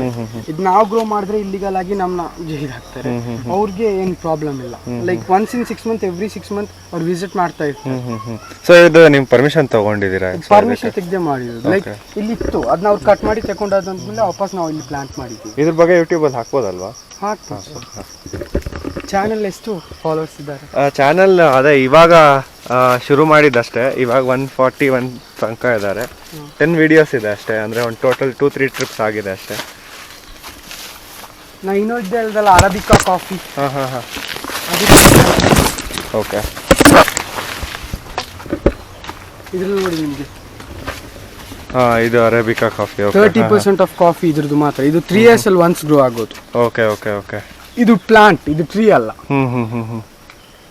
ಇದು ನಾವು ಗ್ರೋ ಮಾಡಿದ್ರೆ ಇಲ್ಲಿಗಲ್ ಆಗಿ ನಮ್ಮನ್ನ ಜೈಲ್ ಹಾಕ್ತಾರೆ. ಅವ್ರಿಗೆ ಏನು ಪ್ರಾಬ್ಲಮ್ ಇಲ್ಲ. Like once in 6 months, every 6 months ಅವ್ರು ವಿಸಿಟ್ ಮಾಡ್ತಾ ಇರ್ತಾರೆ. ಸೊ ಇದು ನೀವು ಪರ್ಮಿಷನ್ ತಗೊಂಡಿದ್ದೀರಾ? ಪರ್ಮಿಷನ್ ತೆಗೆದೇ ಮಾಡಿರೋದು. ಲೈಕ್ ಇಲ್ಲಿ ಇತ್ತು, ಅದನ್ನ ಅವ್ರು ಕಟ್ ಮಾಡಿ ತಗೊಂಡಾದ್ಮೇಲೆ ವಾಪಸ್ ನಾವು ಇಲ್ಲಿ ಪ್ಲಾಂಟ್ ಮಾಡಿದ್ವಿ. ಇದ್ರ ಬಗ್ಗೆ ಯೂಟ್ಯೂಬಲ್ಲಿ ಹಾಕ್ಬೋದಲ್ವಾ? ಚಾನಲ್ ಎಷ್ಟು ಫಾಲೋವರ್ಸ್ ಇದ್ದಾರೆ? ಚಾನಲ್ ಅದೇ ಇವಾಗ ಶುರು ಮಾಡಿದ್ದಷ್ಟೇ. ಇವಾಗ 141 ತನಕ ಇದ್ದಾರೆ. 10 videos ಇದೆ ಅಷ್ಟೇ. ಅಂದರೆ ಒಂದು ಟೋಟಲ್ 2-3 trips ಆಗಿದೆ ಅಷ್ಟೇ. ನಾ ಇನ್ನೊಂದು ಹೇಳ್ದಲ್ಲ, ಅರಬಿಕಾ ಕಾಫಿ. ಓಕೆ. ಇದ್ರಲ್ಲಿ ನೋಡಿ ನಿಮಗೆ ಇದು ಅರೇಬಿಕಾ ಕಾಫಿ. 30% ಆಫ್ ಕಾಫಿ ಇದ್ರದ್ದು ಮಾತ್ರ. ಇದು 3 years ಅಲ್ಲಿ ಒನ್ಸ್ ಗ್ರೋ ಆಗೋದು. Okay okay okay. ಇದು ಪ್ಲಾಂಟ್, ಇದು ಟ್ರೀ ಅಲ್ಲ.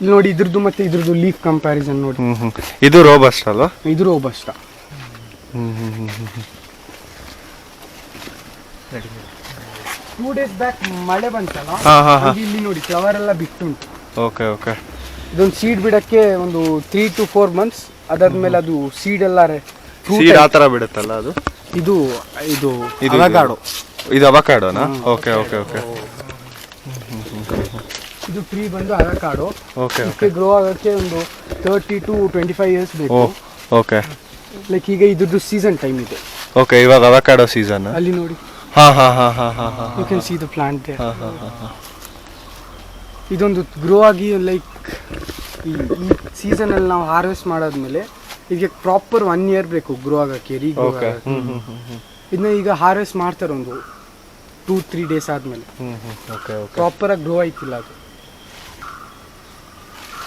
ಇಲ್ಲಿ ನೋಡಿ ಇದ್ರದ್ದು ಮತ್ತೆ ಇದ್ರದ್ದು ಲೀಫ್ ಕಂಪ್ಯಾರಿಸನ್ ನೋಡಿ. ಇದು ರೋಬಸ್ಟ ಅಲ್ವಾ? ಇದು ರೋಬಸ್ಟ. 2 days ಬ್ಯಾಕ್ ಮಳೆ ಬಂತಲ್ಲ, ಇಲ್ಲಿ ನೋಡಿ ಫ್ಲವರ್ ಎಲ್ಲ ಬಿಟ್ಟುಂಟು. Okay okay. ಇದೊಂದು ಸೀಡ್ ಬಿಡಕ್ಕೆ ಒಂದು 3 to 4 months. ಅದಾದ್ಮೇಲೆ ಅದು ಸೀಡ್ ಎಲ್ಲ ಸೀಡ್ ಆ ಥರ ಬಿಡುತ್ತಲ್ಲ ಅದು? ಇದು ಅವಕಾಡೋ. ಇದು ಅವಕಾಡೋನಾ? Okay okay okay. ಇದು ಟ್ರೀ ಬಂದು ಅವಕಾಡೋ. ಓಕೆ. ಇದಕ್ಕೆ ಗ್ರೋ ಆಗೋಕ್ಕೆ ಒಂದು 30 to 25 years ಬೇಕು. ಓಕೆ. ಲೈಕ್ ಈಗ ಇದ್ರದ್ದು ಸೀಸನ್ ಟೈಮ್ ಇದೆ. ಓಕೆ, ಇವಾಗ ಅವಕಾಡೋ ಸೀಸನ್. ಅಲ್ಲಿ ನೋಡಿ. You can see the plant there. ಇದೊಂದು ಗ್ರೋ ಆಗಿ ಲೈಕ್ ಈ ಸೀಸನಲ್ಲಿ ನಾವು ಹಾರ್ವೆಸ್ಟ್ ಮಾಡಾದ್ಮೇಲೆ ಇದಕ್ಕೆ ಪ್ರಾಪರ್ 1 year ಬೇಕು ಗ್ರೋ ಆಗೋಕ್ಕೆ, ರೀಗ್ರೋ ಆಗೋಕ್ಕೆ. ಇದನ್ನ ಈಗ ಹಾರ್ವೆಸ್ಟ್ ಮಾಡ್ತಾರೆ ಒಂದು 2-3 days ಆದಮೇಲೆ. ಪ್ರಾಪರಾಗಿ ಗ್ರೋ ಆಯ್ತಿಲ್ಲ ಅದು.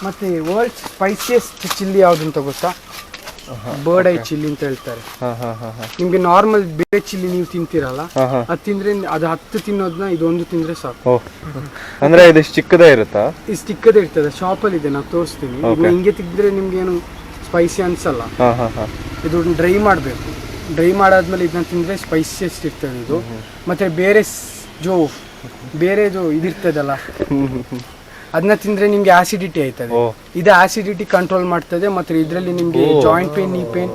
ಮತ್ತೆ ವರ್ಲ್ಡ್ ಸ್ಪೈಸಿಯೆಸ್ಟ್ ಚಿಲ್ಲಿ ಯಾವ್ದು ಅಂತ ಗೊತ್ತಾ? ಬರ್ಡ್ ಐ ಚಿಲ್ಲಿ ಅಂತ ಹೇಳ್ತಾರೆ. ನಿಮ್ಗೆ ನಾರ್ಮಲ್ ಬೇರೆ ಚಿಲ್ಲಿ ನೀವು ತಿಂತೀರಲ್ಲ, ಅದು ತಿಂದ್ರೆ ಅದು 10 ತಿನ್ನೋದನ್ನ ಇದೊಂದು ತಿಂದ್ರೆ ಸಾಕು. ಅಂದ್ರೆ ಇದು ಚಿಕ್ಕದೇ ಇರುತ್ತಾ? ಇದು ಚಿಕ್ಕದೇ ಇರ್ತದೆ, ಶಾಪಲ್ಲಿ ಇದೆ, ನಾನು ತೋರಿಸ್ತೀನಿ. ಹಿಂಗೆ ತಿಂದ್ರೆ ನಿಮ್ಗೆ ಏನು ಸ್ಪೈಸಿ ಅನ್ಸಲ್ಲ. ಇದು ಡ್ರೈ ಮಾಡಬೇಕು. ಡ್ರೈ ಮಾಡಾದ್ಮೇಲೆ ಇದನ್ನ ತಿಂದ್ರೆ ಸ್ಪೈಸಿಯೆಸ್ಟ್ ಇರ್ತದೆ ಇದು. ಮತ್ತೆ ಬೇರೆ ಇದಿರ್ತದಲ್ಲ, ಅದನ್ನ ತಿಂದ್ರೆ ನಿಮ್ಗೆ ಆಸಿಡಿಟಿ ಆಯ್ತದೆ. ಇದು ಆಸಿಡಿಟಿ ಕಂಟ್ರೋಲ್ ಮಾಡ್ತದೆ. ಮತ್ತೆ ಇದರಲ್ಲಿ ನಿಮ್ಗೆ ಜಾಯಿಂಟ್ ಪೇನ್, ನೀ ಪೇನ್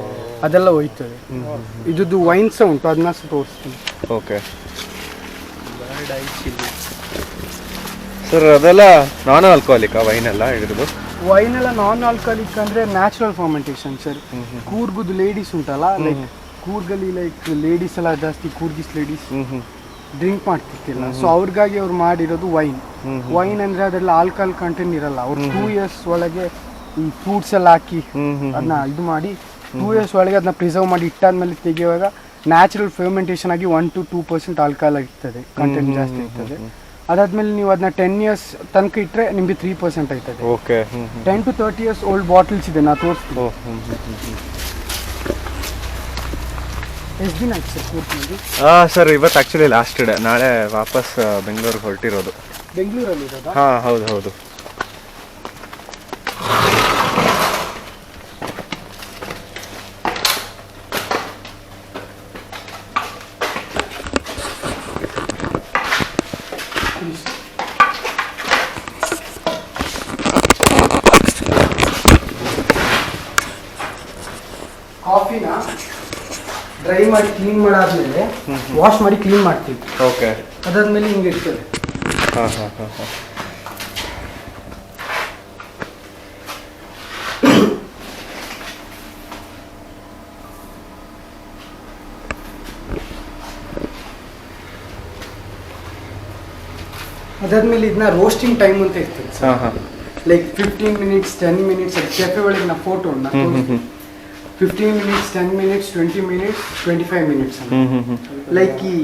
ಅದೆಲ್ಲ ಹೋಯ್ತದೆ. ಇದ್ದು ವೈನ್ಸ್ ಉಂಟು, ಅದನ್ನ ತೋರಿಸ್ತೀನಿ. ಓಕೆ ಸರ್, ಅದೆಲ್ಲ ನಾನ್ ಆಲ್ಕೋಹಾಲಿಕ್ ವೈನ್ ಎಲ್ಲ ಇದ್ರದ್ದು? ವೈನ್ ಎಲ್ಲ ನಾನ್ ಆಲ್ಕೋಹಾಲಿಕ್ ಅಂದ್ರೆ ನ್ಯಾಚುರಲ್ ಫರ್ಮೆಂಟೇಶನ್ ಸರ್. ಕೂರ್ಗುದು ಲೇಡೀಸ್ ಉಂಟಲ್ಲ, ಲೈಕ್ ಕೂರ್ಗಲ್ಲಿ ಲೈಕ್ ಲೇಡೀಸ್ ಎಲ್ಲ ಜಾಸ್ತಿ, ಕೂರ್ಗಿಸ್ ಲೇಡೀಸ್ ಡ್ರಿಂಕ್ ಮಾಡ್ತಿರ್ತಿಲ್ಲ. ಸೊ ಅವ್ರಿಗಾಗಿ ಅವ್ರು ಮಾಡಿರೋದು ವೈನ್. ವೈನ್ ಅಂದ್ರೆ ಅದೆಲ್ಲ ಆಲ್ಕೋಹಾಲ್ ಕಂಟೆಂಟ್ ಇರಲ್ಲ. ಅವ್ರು 2 years ಒಳಗೆ ಈ ಫ್ರೂಟ್ಸ್ ಎಲ್ಲ ಹಾಕಿ ಅದನ್ನ ಇದು ಮಾಡಿ 2 years ಒಳಗೆ ಅದನ್ನ ಪ್ರಿಸರ್ವ್ ಮಾಡಿ ಇಟ್ಟಾದ್ಮೇಲೆ ತೆಗೆಯುವಾಗ ನ್ಯಾಚುರಲ್ ಫರ್ಮೆಂಟೇಶನ್ ಆಗಿ 1 to 2% ಆಲ್ಕೋಹಾಲ್ ಇರ್ತದೆ, ಕಂಟೆಂಟ್ ಜಾಸ್ತಿ ಇರ್ತದೆ. ಅದಾದ್ಮೇಲೆ ನೀವು ಅದನ್ನ 10 years ತನಕ ಇಟ್ಟರೆ ನಿಮಗೆ 3% ಆಯ್ತದೆ. 10 to 30 years ಓಲ್ಡ್ ಬಾಟಲ್ಸ್ ಇದೆ, ನಾ ತೋರಿಸ್ತೀನಿ. ಎಷ್ಟು ದಿನ ಆಯ್ತು ಸರ್ ಕೂರ್ತಿದ್ದು? ಸರ್ ಇವತ್ತು ಆ್ಯಕ್ಚುಲಿ ಲಾಸ್ಟ್ ಡೇ. ನಾಳೆ ವಾಪಸ್ ಬೆಂಗಳೂರಿಗೆ ಹೊರಟಿರೋದು. ಬೆಂಗಳೂರಲ್ಲಿ ಇರೋದಾ? ಹೌದು. ಕಾಫಿನ ಡ್ರೈ ಮಾಡಿ ಕ್ಲೀನ್ ಮಾಡಾದ್ಮೇಲೆ ವಾಶ್ ಮಾಡಿ ಕ್ಲೀನ್ ಮಾಡ್ತೀವಿ. ಓಕೆ. ಅದಾದ್ಮೇಲೆ ಹಿಂಗೆ ಇರ್ತದೆ. ಅದಾದ್ಮೇಲೆ ಇದನ್ನ ರೋಸ್ಟಿಂಗ್ ಟೈಮ್ ಅಂತ ಇರ್ತದೆ. Like 15 minutes 10 minutes. ಕೆಫೆ ಒಳಗೆ ನಾ photo 15 minutes 10 minutes 20 minutes 25 minutes. Like ಈ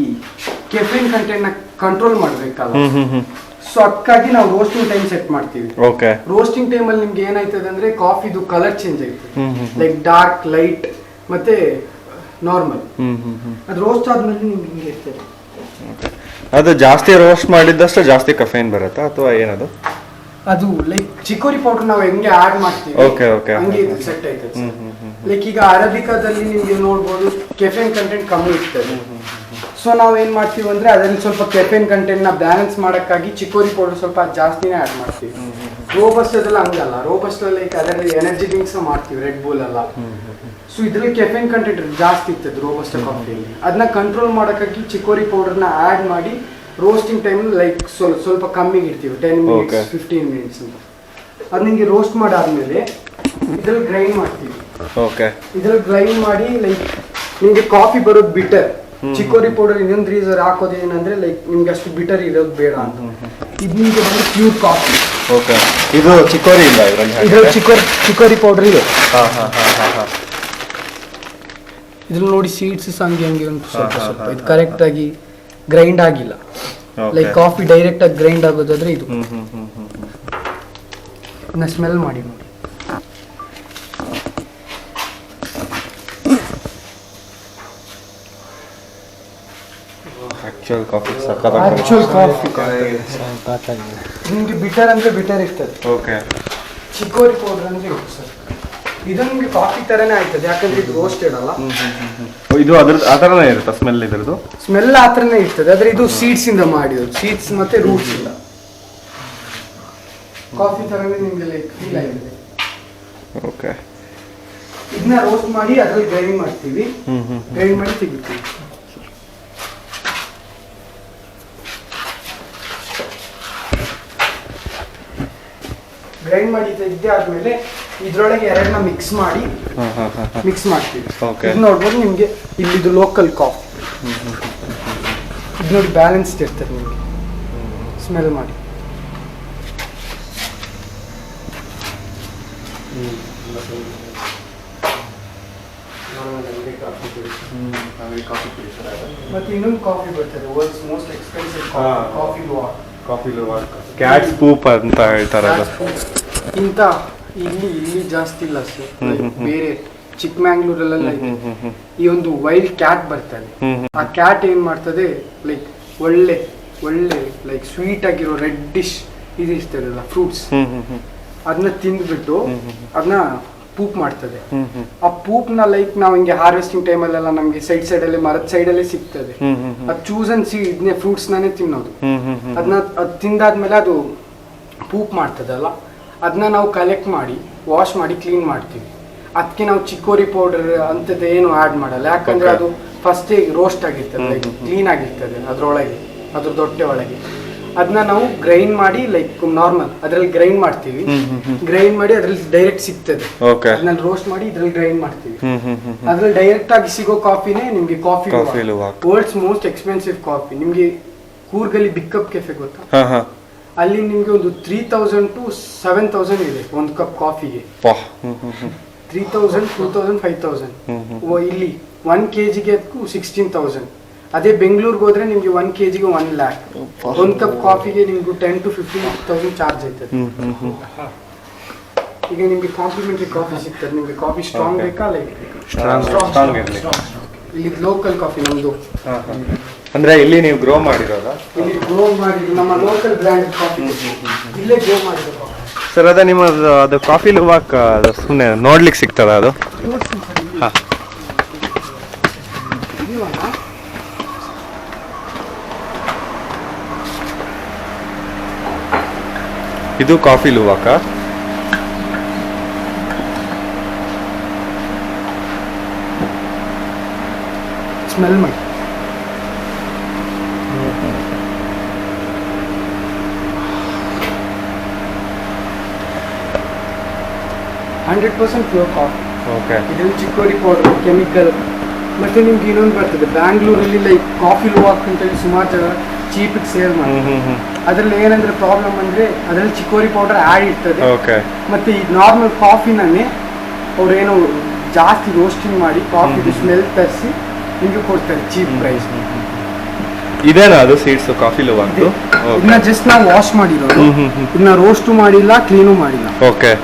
ಕೆಫಿನ್ ಕಂಟೆಂಟ್ ನ ಕಂಟ್ರೋಲ್ ಮಾಡ್ಬೇಕಲ್ಲ, ಸೊ ಅದಕ್ಕಾಗಿ ನಾವು ರೋಸ್ಟಿಂಗ್ ಟೈಮ್ ಸೆಟ್ ಮಾಡ್ತೀವಿ. ರೋಸ್ಟಿಂಗ್ ಟೈಮ್ ಅಲ್ಲಿ ನಿಮ್ಗೆ ಏನಾಯ್ತದೆ ಅಂದ್ರೆ ಕಾಫಿದು ಕಲರ್ ಚೇಂಜ್ ಆಯ್ತದೆ. ಲೈಕ್ ಡಾರ್ಕ್, ಲೈಟ್ ಮತ್ತೆ ನಾರ್ಮಲ್. ಅದು ರೋಸ್ಟ್ ಆದ್ಮೇಲೆ ನಿಮ್ಗೆ ಹಿಂಗೆ ಇರ್ತದೆ. ಅದು ಜಾಸ್ತಿ ರೋಸ್ಟ್ ಮಾಡಿದಷ್ಟು ಜಾಸ್ತಿ ಕಫೇನ್ ಬರುತ್ತಾ ಅಥವಾ ಏನದು? ಅದು ಲೈಕ್ ಚಿಕೋರಿ ಪೌಡರ್ ನಾವು ಹೆಂಗೆ ಆಡ್ ಮಾಡ್ತೀವಿ ಹಂಗೆ ಇದು ಸೆಟ್ ಆಯ್ತದೆ. ಲೈಕ್ ಈಗ ಅರೇಬಿಕಾದಲ್ಲಿ ನಿಮ್ಗೆ ನೋಡ್ಬೋದು ಕೆಫೆನ್ ಕಂಟೆಂಟ್ ಕಮ್ಮಿ ಇರ್ತದೆ. ಸೊ ನಾವು ಏನ್ ಮಾಡ್ತೀವಿ ಅಂದ್ರೆ ಅದರಲ್ಲಿ ಸ್ವಲ್ಪ ಕೆಫೆನ್ ಕಂಟೆಂಟ್ ನ ಬ್ಯಾಲೆನ್ಸ್ ಮಾಡಕ್ಕಾಗಿ ಚಿಕೋರಿ ಪೌಡರ್ ಸ್ವಲ್ಪ ಜಾಸ್ತಿನೇ ಆಡ್ ಮಾಡ್ತೀವಿ. ರೋಬಸ್ಟದೆಲ್ಲ ಹಂಗಲ್ಲ. ರೋಬಸ್ಟ್ ಲೈಕ್ ಅದರಲ್ಲಿ ಎನರ್ಜಿ ಡ್ರಿಂಕ್ಸ್ ಮಾಡ್ತೀವಿ, ರೆಡ್ ಬುಲ್ ಎಲ್ಲ. ಸೊ ಇದ್ರಲ್ಲಿ ಕೆಫೆನ್ ಕಂಟೆಂಟ್ ಜಾಸ್ತಿ ಇರ್ತದೆ ರೋಬಸ್ಟ್ ಕಾಫಿಯಲ್ಲಿ. ಅದನ್ನ ಕಂಟ್ರೋಲ್ ಮಾಡಕ್ಕಾಗಿ ಚಿಕೋರಿ ಪೌಡರ್ನ ಆಡ್ ಮಾಡಿ ರೋಸ್ಟಿಂಗ್ ಟೈಮ್ ಲೈಕ್ ಸ್ವಲ್ಪ ಕಮ್ಮಿಗೆ ಇಡ್ತೀವಿ, 10 minutes 15 minutes ಅಂತ. ಅದು ನಿಮಗೆ ರೋಸ್ಟ್ ಮಾಡಾದ್ಮೇಲೆ ಇದ್ರಲ್ಲಿ ಗ್ರೈಂಡ್ ಮಾಡ್ತೀವಿ. ಇದ್ರಲ್ಲಿ ಗ್ರೈಂಡ್ ಮಾಡಿ ಲೈಕ್ ನಿಮ್ಗೆ ಕಾಫಿ ಬರೋದು ಬಿಟರ್. ಚಿಕೋರಿ ಪೌಡರ್ ಇನ್ನೊಂದು ರೀಸನ್ ಹಾಕೋದು ಏನಂದ್ರೆ ಲೈಕ್ ನಿಮ್ಗೆ ಅಷ್ಟು ಬಿಟರ್ ಇರೋದು ಬೇಡ ಅಂತ. ಇದು ನಿಮ್ಗೆ ಬಂದು ಪ್ಯೂರ್ ಕಾಫಿ. ಇದು ಚಿಕೋರಿ ಇಲ್ಲ ಇದ್ರಲ್ಲಿ ಚಿಕೋರಿ ಪೌಡರ್ ಇದೆ. ಇದ್ರಲ್ಲಿ ನೋಡಿ ಸೀಡ್ಸ್ ಹಂಗೆ ಉಂಟು ಸ್ವಲ್ಪ. ಇದು ಕರೆಕ್ಟ್ ಆಗಿ ಗ್ರೈಂಡ್ ಆಗಿಲ್ಲ. ಲೈಕ್ ಕಾಫಿ ಡೈರೆಕ್ಟ್ ಆಗಿ ಗ್ರೈಂಡ್ ಆಗೋದಾದ್ರೆ ಇದು. ಸ್ಮೆಲ್ ಮಾಡಿ ನೋಡಿ. ಆಕ್ಚುಯಲ್ ಕಾಫಿ ನಿಮ್ಗೆ ಬಿಟರ್ ಅಂದ್ರೆ ಬಿಟರ್ ಇರ್ತದೆ. ಚಿಕೋರಿ ಪೌಡರ್ ಅಂದ್ರೆ ಇತ್ತು ಸರ್. ಇದು ನಿಮ್ಗೆ ಕಾಫಿ ತರನೇ ಆಯ್ತದೆ, ಯಾಕಂದ್ರೆ ಇದು ರೋಸ್ಟೆಡ್ ಅಲ್ಲ. ಇದು ಆ ಥರನೇ ಇರುತ್ತೆ ಸ್ಮೆಲ್. ಇದ್ರದ್ದು ಸ್ಮೆಲ್ ಆ ಥರನೇ ಇರ್ತದೆ, ಆದ್ರೆ ಇದು ಸೀಡ್ಸ್ ಇಂದ ಮಾಡಿರೋದು. ಸೀಡ್ಸ್ ಮತ್ತೆ ರೂಟ್ಸ್ ಇಂದ ಕಾಫಿ ತರನೇ ನಿಮ್ಗೆ ಲೈಕ್ ಫೀಲ್ ಆಗಿದೆ. ಇದನ್ನ ರೋಸ್ಟ್ ಮಾಡಿ ಅದ್ರಲ್ಲಿ ಗ್ರೈಂಡ್ ಮಾಡ್ತೀವಿ. ಗ್ರೈಂಡ್ ಮಾಡಿ ತೆಗಿತೀವಿ. ಗ್ರೈಂಡ್ ಮಾಡಿ ತೆಗ್ದೆ ಆದ್ಮೇಲೆ ಇದ್ರೊಳಗೆ ಎರಡನ್ನ ಮಿಕ್ಸ್ ಮಾಡ್ತೀವಿ. ಇದು ನೋಡ್ಬೋದು ನಿಮ್ಗೆ ಇಲ್ಲಿದು ಲೋಕಲ್ ಕಾಫಿ. ಇದು ನೋಡಿ ಬ್ಯಾಲೆನ್ಸ್ಡ್ ಇರ್ತದೆ. ನಿಮಗೆ ಸ್ಮೆಲ್ ಮಾಡಿ. ಮತ್ತೆ ಇನ್ನೊಂದು ಕಾಫಿ ಬರ್ತದೆ, world's most expensive coffee luwak. Cat's poop ಅಂತ ಹೇಳ್ತಾರೆ. ಇಂಥ ಇಲ್ಲಿ ಜಾಸ್ತಿ ಇಲ್ಲ ಸರ್. ಬೇರೆ ಚಿಕ್ಕಮ್ಯಾಂಗ್ಳೂರಲ್ಲೆಲ್ಲ ಇದೆ. ಈ ಒಂದು ವೈಲ್ಡ್ ಕ್ಯಾಟ್ ಬರ್ತದೆ. ಆ ಕ್ಯಾಟ್ ಏನ್ ಮಾಡ್ತದೆ, ಲೈಕ್ ಒಳ್ಳೆ ಲೈಕ್ ಸ್ವೀಟ್ ಆಗಿರೋ ರೆಡ್ಡಿಶ್ ಇದು ಇರ್ತದಲ್ಲ ಫ್ರೂಟ್ಸ್, ಅದನ್ನ ತಿಂದ್ಬಿಟ್ಟು ಅದನ್ನ ಪೂಪ್ ಮಾಡ್ತದೆ. ಆ ಪೂಪ್ ನ ಲೈಕ್ ನಾವು ಹಿಂಗೆ ಹಾರ್ವೆಸ್ಟಿಂಗ್ ಟೈಮಲ್ಲೆಲ್ಲ ನಮ್ಗೆ ಸೈಡ್ ಅಲ್ಲಿ ಮರದ ಸೈಡ್ ಅಲ್ಲಿ ಸಿಗ್ತದೆ. ಅದು ಚೂಸ್ ಅಂಡ್ ಸಿ ಇದನ್ನೇ ಫ್ರೂಟ್ಸ್ ನಾನೇ ತಿನ್ನೋದು. ಅದನ್ನ ಅದು ತಿಂದಾದ್ಮೇಲೆ ಅದು ಪೂಪ್ ಮಾಡ್ತದಲ್ಲ, ಅದನ್ನ ನಾವು ಕಲೆಕ್ಟ್ ಮಾಡಿ ವಾಶ್ ಮಾಡಿ ಕ್ಲೀನ್ ಮಾಡ್ತೀವಿ. ಅದಕ್ಕೆ ನಾವು ಚಿಕ್ಕೋರಿ ಪೌಡರ್ ಅಂತದ್ದು ಏನು ಆ್ಯಡ್ ಮಾಡಲ್ಲ, ಯಾಕಂದ್ರೆ ಅದು ಫಸ್ಟ್ ರೋಸ್ಟ್ ಆಗಿರ್ತದೆ, ಲೈಕ್ ಕ್ಲೀನ್ ಆಗಿರ್ತದೆ ಅದ್ರೊಳಗೆ, ಅದ್ರ ದೊಟ್ಟೆ ಒಳಗೆ. ಅದನ್ನ ನಾವು ಗ್ರೈಂಡ್ ಮಾಡಿ ಲೈಕ್ ನಾರ್ಮಲ್ ಅದ್ರಲ್ಲಿ ಗ್ರೈಂಡ್ ಮಾಡ್ತೀವಿ. ಗ್ರೈಂಡ್ ಮಾಡಿ ಅದ್ರಲ್ಲಿ ಡೈರೆಕ್ಟ್ ಸಿಗ್ತದೆ. ಅದನ್ನ ರೋಸ್ಟ್ ಮಾಡಿ ಇದ್ರಲ್ಲಿ ಗ್ರೈಂಡ್ ಮಾಡ್ತೀವಿ. ಅದ್ರಲ್ಲಿ ಡೈರೆಕ್ಟ್ ಆಗಿ ಸಿಗೋ ಕಾಫಿನೇ ನಿಮ್ಗೆ coffee, world's most expensive coffee. ನಿಮ್ಗೆ ಕೂರ್ಗಲ್ಲಿ ಬಿಕ್ಕಪ್ ಕೆಫೆ ಗೊತ್ತಾ? ಅಲ್ಲಿ ನಿಮ್ಗೆ ಒಂದು 3000 to 7000 ಇದೆ ಒಂದು ಕಪ್ ಕಾಫಿಗೆ. 3000, 2000, 5000. ಇಲ್ಲಿ 1 kgಗೆ 16,000. ಅದೇ ಬೆಂಗಳೂರಿಗೆ ಹೋದ್ರೆ ನಿಮ್ಗೆ 1 kgಗೆ 1 lakh. ಒಂದು ಕಪ್ ಕಾಫಿಗೆ ನಿಮ್ಗೆ 10 to 15,000 ಚಾರ್ಜ್ ಆಯ್ತದೆ. ಈಗ ನಿಮ್ಗೆ ಕಾಂಪ್ಲಿಮೆಂಟರಿ ಕಾಫಿ ಸಿಗ್ತದೆ. ನಿಮ್ಗೆ ಕಾಫಿ ಸ್ಟ್ರಾಂಗ್ ಬೇಕಾ, ಲೈಕ್ ಸ್ಟ್ರಾಂಗ್ ಇಲ್ಲಿ ಲೋಕಲ್ ಕಾಫಿ ನಮ್ದು. ಅಂದ್ರೆ ಇಲ್ಲಿ ನೀವು ಗ್ರೋ ಮಾಡಿರೋದಾ? ಇಲ್ಲಿ ಗ್ರೋ ಮಾಡಿದ್ದು ನಮ್ಮ ಲೋಕಲ್ ಬ್ರ್ಯಾಂಡ್ ಕಾಫಿ, ಇಲ್ಲೇ ಗ್ರೋ ಮಾಡಿರೋದು ಸರ್. ಅದ ನಿಮ್ಮದು ಅದು ಕಾಫಿ ಲುವಾಕ್ ಸುಮ್ಮನೆ ನೋಡ್ಲಿಕ್ಕೆ ಸಿಗ್ತದ ಅದು? ಹಾಂ, ಇದು ಕಾಫಿ ಲುವಾಕ. ಸ್ಮೆಲ್ ಮಾಡಿ. Pure coffee. ಇದರಲ್ಲಿ ಚಿಕ್ಕೋರಿ ಪೌಡರ್, ಕೆಮಿಕಲ್. ಮತ್ತೆ ನಿಮ್ಗೆ ಇನ್ನೊಂದು ಬರ್ತದೆ ಬ್ಯಾಂಗ್ಳೂರಲ್ಲಿ, ಲೈಕ್ ಕಾಫಿ ಲುವಾಕ್ ಅಂತೇಳಿ ಸುಮಾರು ಜನ ಚೀಪಿಗೆ ಸೇಲ್ ಮಾಡ್ತಾರೆ. ಅದ್ರಲ್ಲಿ ಏನಂದ್ರೆ ಪ್ರಾಬ್ಲಮ್ ಅಂದ್ರೆ ಅದ್ರಲ್ಲಿ ಚಿಕ್ಕೋರಿ ಪೌಡರ್ ಆ್ಯಡ್ ಇರ್ತದೆ. ಮತ್ತೆ ಈ ನಾರ್ಮಲ್ ಕಾಫಿನೇ ಅವ್ರೇನು ಜಾಸ್ತಿ ರೋಸ್ಟಿಂಗ್ ಮಾಡಿ ಕಾಫಿ ಸ್ಮೆಲ್ ತರಿಸಿ ನಿಮ್ಗೆ ಕೊಡ್ತಾರೆ ಚೀಪ್ ಪ್ರೈಸ್. ಇದೇನಾ ಅದು ಸೀಡ್ಸ್ ಕಾಫಿ ಲುವಾಕ್ದು? ಇದನ್ನ ಜಸ್ಟ್ ನಾವು ವಾಶ್ ಮಾಡಿರೋದು. ಇದನ್ನ ರೋಸ್ಟು ಮಾಡಿಲ್ಲ, ಕ್ಲೀನು ಮಾಡಿಲ್ಲ.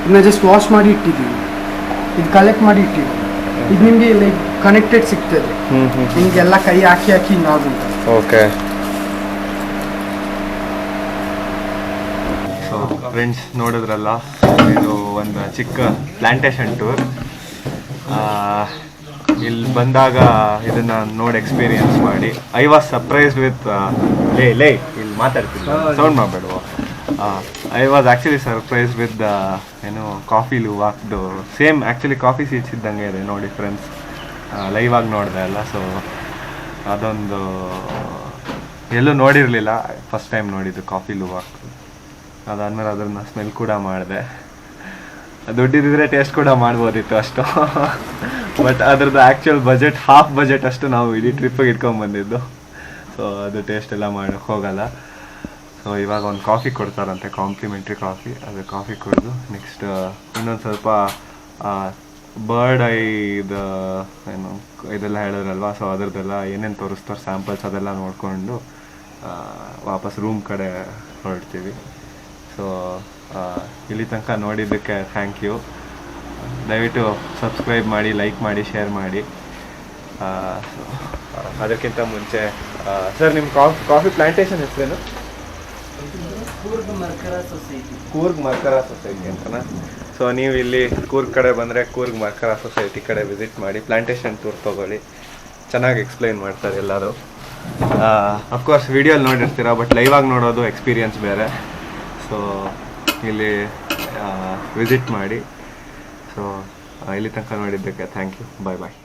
ಇದನ್ನ ಜಸ್ಟ್ ವಾಶ್ ಮಾಡಿ ಇಟ್ಟಿದ್ದೀವಿ. ಇದು ಕಲೆಕ್ಟ್ ಮಾಡಿ ಇಟ್ಟಿದ್ದೀವಿ. ಇದು ನಿಮ್ಗೆ ಲೈಕ್ ಕನೆಕ್ಟೆಡ್ ಸಿಗ್ತದೆ. ನಿಮ್ಗೆಲ್ಲ ಕೈ ಹಾಕಿ ಹಿಂಗಾಗುತ್ತೆ. ಓಕೆ. ಸೊ ಫ್ರೆಂಡ್ಸ್, ನೋಡಿದ್ರಲ್ಲ, ಇದು ಒಂದು ಚಿಕ್ಕ ಪ್ಲಾಂಟೇಶನ್ ಟೂರ್. ಇಲ್ಲಿ ಬಂದಾಗ ಇದನ್ನ ನೋಡಿ ಎಕ್ಸ್ಪೀರಿಯನ್ಸ್ ಮಾಡಿ. ಐ ವಾಸ್ ಸರ್ಪ್ರೈಸ್ ವಿತ್ ಲೇ ಇಲ್ಲಿ ಮಾತಾಡ್ತೀನಿ, ಸೌಂಡ್ ಮಾಡಬೇಡುವ. I was actually surprise with ಏನು ಕಾಫಿ ಲುವಾಕ್ದು ಸೇಮ್ ಆ್ಯಕ್ಚುಲಿ ಕಾಫಿ ಸೀಡ್ಸ್ ಇದ್ದಂಗೆ ಇದೆ ನೋಡಿ ಫ್ರೆಂಡ್ಸ್. ಲೈವ್ ಆಗಿ ನೋಡಿದೆ ಅಲ್ಲ, ಸೊ ಅದೊಂದು ಎಲ್ಲೂ ನೋಡಿರಲಿಲ್ಲ, ಫಸ್ಟ್ ಟೈಮ್ ನೋಡಿದ್ದು ಕಾಫಿ ಲುವಾಕ್. ಅದಾದಮೇಲೆ ಅದನ್ನು ಸ್ಮೆಲ್ ಕೂಡ ಮಾಡಿದೆ. ದುಡ್ಡಿದ್ರೆ ಟೇಸ್ಟ್ ಕೂಡ ಮಾಡ್ಬೋದಿತ್ತು ಅಷ್ಟು. ಬಟ್ ಅದ್ರದ್ದು ಆ್ಯಕ್ಚುಯಲ್ ಬಜೆಟ್ ಹಾಫ್ ಬಜೆಟ್ ಅಷ್ಟು ನಾವು ಇಡೀ ಟ್ರಿಪ್ಪಿಗೆ ಇಟ್ಕೊಂಡ್ಬಂದಿದ್ದು. ಸೊ ಅದು ಟೇಸ್ಟ್ ಎಲ್ಲ ಮಾಡೋಕ್ಕೆ ಹೋಗಲ್ಲ. ಸೊ ಇವಾಗ ಒಂದು ಕಾಫಿ ಕೊಡ್ತಾರಂತೆ, ಕಾಂಪ್ಲಿಮೆಂಟ್ರಿ ಕಾಫಿ. ಅದು ಕಾಫಿ ಕುಡಿದು ನೆಕ್ಸ್ಟ್ ಇನ್ನೊಂದು ಸ್ವಲ್ಪ ಬರ್ಡ್ ಐದು ಏನು ಇದೆಲ್ಲ ಹೇಳಿದ್ರಲ್ವ, ಸೊ ಅದರದ್ದೆಲ್ಲ ಏನೇನು ತೋರಿಸ್ತಾರೆ ಸ್ಯಾಂಪಲ್ಸ್ ಅದೆಲ್ಲ ನೋಡಿಕೊಂಡು ವಾಪಸ್ ರೂಮ್ ಕಡೆ ಹೊರಡ್ತೀವಿ. ಸೊ ಇಲ್ಲಿ ತನಕ ನೋಡಿದ್ದಕ್ಕೆ ಥ್ಯಾಂಕ್ ಯು. ದಯವಿಟ್ಟು ಸಬ್ಸ್ಕ್ರೈಬ್ ಮಾಡಿ, ಲೈಕ್ ಮಾಡಿ, ಶೇರ್ ಮಾಡಿ. ಅದಕ್ಕಿಂತ ಮುಂಚೆ ಸರ್, ನಿಮ್ಮ ಕಾಫಿ ಪ್ಲಾಂಟೇಶನ್ ಹೆಸರೇನು? ಕೂರ್ಗ್ ಮರ್ಕರ ಸೊಸೈಟಿ ಅಂತನಾ? ಸೊ ನೀವು ಇಲ್ಲಿ ಕೂರ್ಗ್ ಕಡೆ ಬಂದರೆ ಕೂರ್ಗ್ ಮರ್ಕರ ಸೊಸೈಟಿ ಕಡೆ ವಿಸಿಟ್ ಮಾಡಿ, ಪ್ಲಾಂಟೇಶನ್ ಟೂರ್ ತೊಗೊಳ್ಳಿ. ಚೆನ್ನಾಗಿ ಎಕ್ಸ್ಪ್ಲೈನ್ ಮಾಡ್ತಾರೆ ಎಲ್ಲರೂ. ಅಫ್ಕೋರ್ಸ್ ವಿಡಿಯೋಲಿ ನೋಡಿರ್ತೀರ, ಬಟ್ ಲೈವ್ ಆಗಿ ನೋಡೋದು ಎಕ್ಸ್ಪೀರಿಯನ್ಸ್ ಬೇರೆ. ಸೊ ಇಲ್ಲಿ ವಿಸಿಟ್ ಮಾಡಿ. ಸೊ ಇಲ್ಲಿ ತನಕ ನೋಡಿದ್ದಕ್ಕೆ ಥ್ಯಾಂಕ್ ಯು. Bye bye.